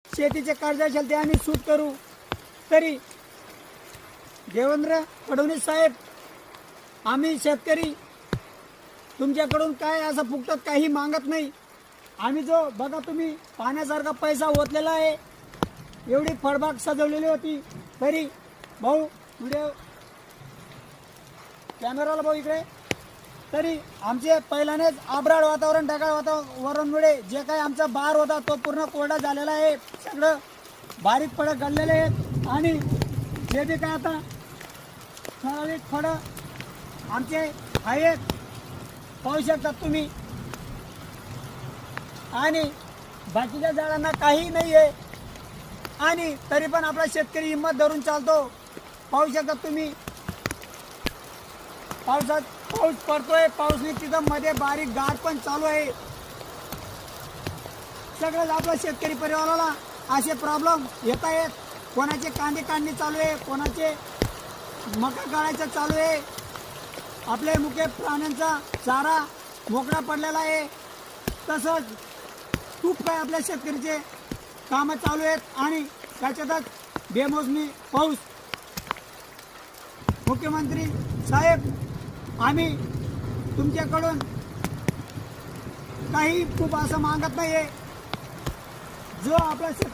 शेतीचे कर्ज असेल ते आम्ही सूट करू. तरी देवेंद्र फडणवीस साहेब, आम्ही शेतकरी तुमच्याकडून काय असं फुकटात काही मागत नाही. आम्ही जो बघा तुम्ही पाण्यासारखा पैसा ओतलेला आहे, एवढी फळबाग सजवलेली होती, तरी भाऊ व्हिडिओ कॅमेराला भाऊ इकडे, तरी आमचे पहिल्यानेच आबराड वातावरण, ढगाळ वातावरणमुळे जे काही आमचा बार होता तो पूर्ण कोरडा झालेला आहे. सगळं बारीक फळं गळलेले आहेत आणि जे बी काय आता ठराविक फळं आमचे आहेत, पाहू शकतात तुम्ही. आणि बाकीच्या झाडांना काही नाही आहे आणि तरी पण आपला शेतकरी हिंमत धरून चालतो. पाहू शकता तुम्ही, पाऊस पडतोय, पाऊसने तिथं मध्ये बारीक गार पण चालू आहे. सगळं आपल्या शेतकरी परिवाराला असे प्रॉब्लेम येत आहेत. कोणाचे कांदे काढणे चालू आहे, कोणाचे मका काढायचं चालू आहे. आपले मुख्य प्राण्यांचा चारा मोकळा पडलेला आहे. तसंच खूप काय आपल्या शेतकरीचे कामं चालू आहेत आणि त्याच्यातच बेमोसमी पाऊस. मुख्यमंत्री साहेब, आम्ही तुमच्याकडून काही खूप असं मागत नाही आहे. जो आपला शेतकरी